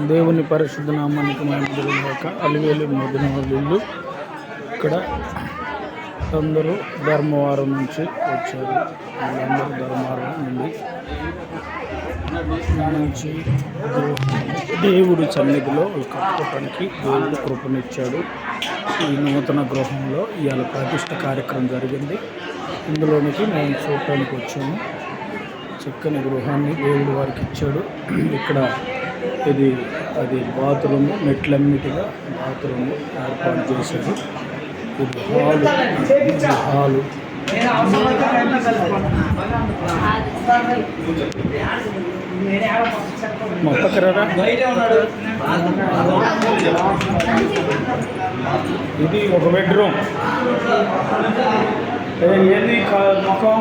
దేవుని పరిశుద్ధ నామానికి మహిమ అలివేలు మోదిన ఇల్లు. ఇక్కడ అందరూ ధర్మవరం నుంచి వచ్చారు. వాళ్ళందరూ ధర్మవరం నుంచి దేవుడి సన్నిధిలో కట్టుకోవటానికి దేవుడు కృపనిచ్చాడు. ఈ నూతన గృహంలో ఇవాళ ప్రతిష్ఠ కార్యక్రమం జరిగింది. ఇందులోనికి మేము చూడటానికి వచ్చాము. చక్కని గృహాన్ని దేవుడు వారికి ఇచ్చాడు. ఇక్కడ అది బాత్రూము, మెట్లన్నిటిగా బాత్రూము ఏర్పాటు చేశారు. ఇది హాలు మొత్తకరా. ఇది ఒక బెడ్రూమ్. ఏంది ముఖం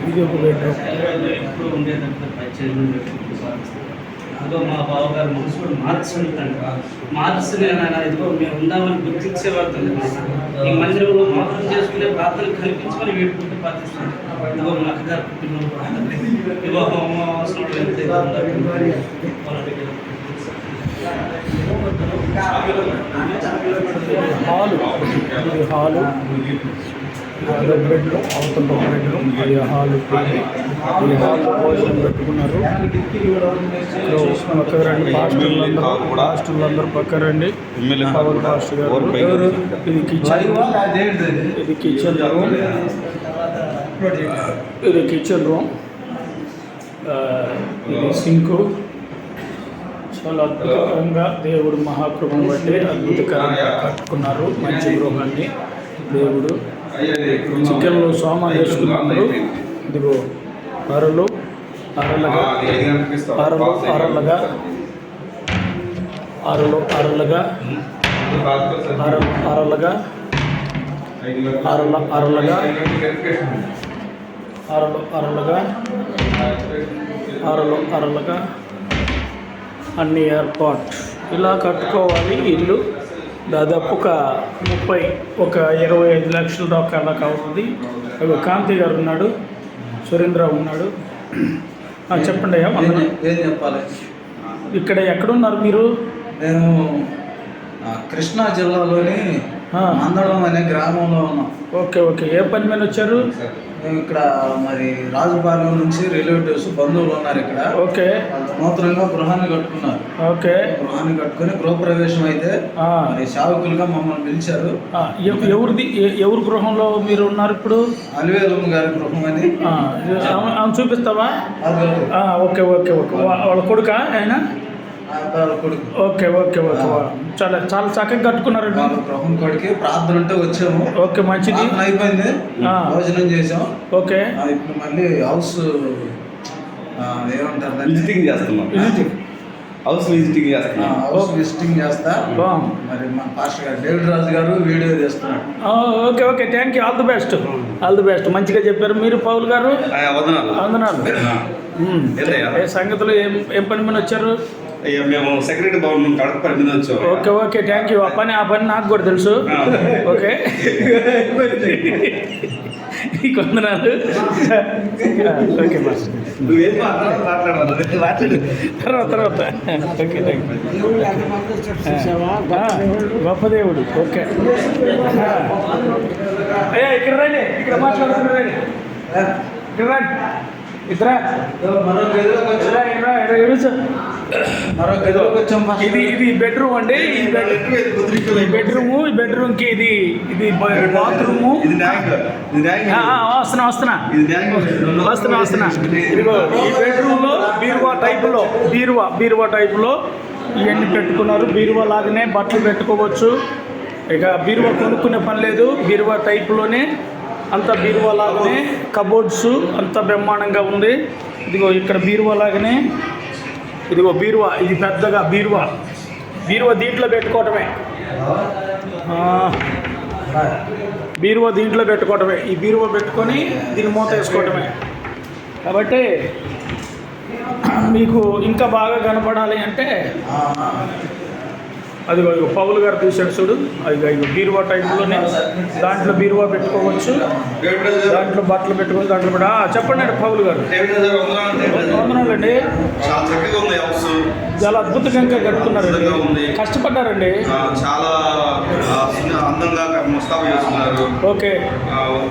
ఇది ఒక బెడ్రూమ్. అదో మా బావగారు మనసు కూడా మార్చండి ఇదిగో మేము ఉందామని గుర్తించేవారు. ఈ మందిరంలో మోసం చేసుకునే ప్రార్థనలు కల్పించుకొని వేడుకుంటూ ప్రార్థిస్తాను. ఇదిగో మా అక్కగారు పుట్టిన వివాహం హాలు అదో బెడ్రూమ్, అవతల బెడ్రూమ్. అది హాలు. ఈ హాల్లో భోజనం పెట్టుకున్నారు. పక్క రండి పాస్టర్లు అందరూ పక్క రండి. పాస్టర్ గారు. ఇది కిచెన్ రూమ్. ఇది కిచెన్ రూమ్. ఇది సింకు. చాలా అద్భుతంగా దేవుడు మహాకృపను బట్టి అద్భుతకరంగా కట్టుకున్నారు మంచి గృహాన్ని. దేవుడు చికెన్లో సామాన్ వేసుకున్నప్పుడు ఇదిగో అరలు అరలుగా అన్ని ఏర్పాటు. ఇలా కట్టుకోవాలి ఇల్లు. దాదాపు ఒక 25 లక్షల దాకా అవుతుంది. కాంతి గారు ఉన్నాడు, సురేంద్ర ఉన్నాడు. చెప్పండి అయ్యా. ఏం చెప్పాలి? ఇక్కడ ఎక్కడున్నారు మీరు? నేను కృష్ణా జిల్లాలోని మందడం అనే గ్రామంలో ఉన్నాం. ఓకే. ఏ పని మీద వచ్చారు? మేము ఇక్కడ మరి రాజుపాలెం నుంచి రిలేటివ్స్ బంధువులు ఉన్నారు ఇక్కడ. ఓకే. నూతనంగా గృహాన్ని కట్టుకున్నారు. ఓకే. గృహాన్ని కట్టుకుని గృహప్రవేశం అయితే మరి సేవకులుగా మమ్మల్ని పిలిచారు. ఎవరి గృహంలో మీరు ఉన్నారు ఇప్పుడు? అలివేలమ్మ గారి గృహం అని. చూపిస్తావా? ఓకే. వాళ్ళ కొడుకా ఆయన? ఓకే. చాలా చక్కగా కట్టుకున్నారండి. గృహం కొడుకి ప్రార్థన ఉంటే వచ్చాము. ఓకే, మంచిది. అయిపోయింది, భోజనం చేసాం. ఓకే. ఇప్పుడు మళ్ళీ హౌస్ ఏమంటారు విజిటింగ్ చేస్తున్నాం. హౌస్ విజిటింగ్ చేస్తా. మరి మా పాస్టర్ గారు డేవిడ్ రాజు గారు వీడియో చేస్తున్నాడు. Okay. Thank you. All the best. మంచిగా చెప్పారు. మీరు పౌల్ గారు? వందనాలు. సంగతులు ఏం పని మీద వచ్చారు? మేము సెక్రటరీ భవన్ కడప పని మీద వచ్చాము. ఓకే. Thank you. ఆ పని నాకు కూడా తెలుసు. ఓకే. వందనాలు. Okay master. నువ్వేం మాట్లాడాలి తర్వాత. Okay, thank you. గొప్ప దేవుడు. ఓకే. అయ్యా ఇక్కడ రండి, ఇక్కడ మాట్లాడుతున్నారండి. ఇక్కడ రండి ఇద్దరా. ఇది బెడ్రూమ్ అండి. ఈ బెడ్రూమ్కి ఇది బాత్రూము. వస్తున్నా. ఇదిగో ఈ బెడ్రూమ్లో బీరువా టైపులో ఇవన్నీ పెట్టుకున్నారు. బీరువా లాగానే బట్టలు పెట్టుకోవచ్చు. ఇక బీరువా కొనుక్కునే పని లేదు. బీరువా టైపులోనే అంత బీరువా లాగానే కబోర్డ్స్ అంత బ్రహ్మాండంగా ఉంది. ఇదిగో ఇక్కడ బీరువా లాగానే. ఇదిగో బీరువా. ఇది పెద్దగా బీరువా దీంట్లో పెట్టుకోవటమే. బీరువా దీంట్లో పెట్టుకోవటమే. ఈ బీరువా పెట్టుకొని దీన్ని మూత వేసుకోవటమే. కాబట్టి మీకు ఇంకా బాగా కనపడాలి అంటే అది పౌలు గారు తీశాడు చూడు, అది బీరువా టైప్లోనే, దాంట్లో బీరువా పెట్టుకోవచ్చు, దాంట్లో బట్టలు పెట్టుకోవచ్చు, దాంట్లో కూడా చెప్పండి అండి పౌలు గారు. వందనాలండి. చాలా అద్భుతంగా కట్టుకున్నారండి, కష్టపడ్డారండి. చాలా అందంగా ముస్తాబు చేస్తున్నారు. ఓకే,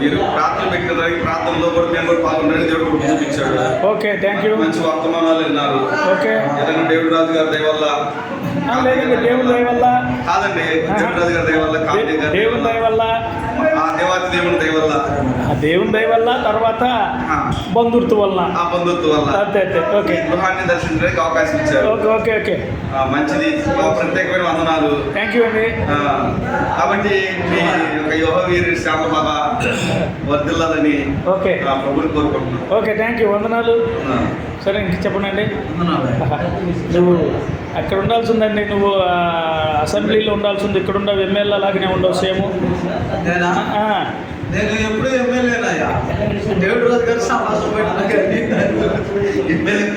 మీరు ప్రార్థన పెట్టిన ప్రార్థనలో కూడా మేము కూడా పాల్గొనడానికి దేవుడు కూడా చూపించాడు. Okay, thank you. మంచి వర్తమానాలు విన్నారు. ఓకే, ఏదైనా డేవిడ్ రాజు గారి దయ వల్ల లేదండి, దేవుని దయ వల్ల కాదండి, డేవిడ్ రాజు గారి దయ వల్ల, దేవుని దయ వల్ల, ఆ దేవాతి దేవుని దయ వల్ల, ఆ దేవుని దయ వల్ల, తర్వాత బంధుత్వం వల్ల, ఆ బంధుత్వం వల్ల అంతే అంతే. ఓకే, గృహాన్ని దర్శించడానికి అవకాశం ఇచ్చారు. ఓకే ఓకే ఓకే, మంచిది. ప్రత్యేకమైన వందనాలు. థ్యాంక్ యూ అండి. కాబట్టి మీ యొక్క యోహవీరి శ్యామ బాబా వర్దిల్లాలని ఓకే, ప్రభుని కోరుకుంటున్నాను. ఓకే, థ్యాంక్ యూ, వందనాలు. సరే, ఇంక చెప్పండి. వందనాలు. నువ్వు అక్కడ ఉండాల్సిందండి, నువ్వు అసెంబ్లీలో ఉండాల్సింది, ఇక్కడ ఉండవు, ఎమ్మెల్యే లాగానే ఉండవు సేమ్. నేనా? నేను ఎప్పుడు ఎమ్మెల్యేనయ్యా. డేవిడ్ రాజు గారు సమాజం పెట్టిన ఎమ్మెల్యే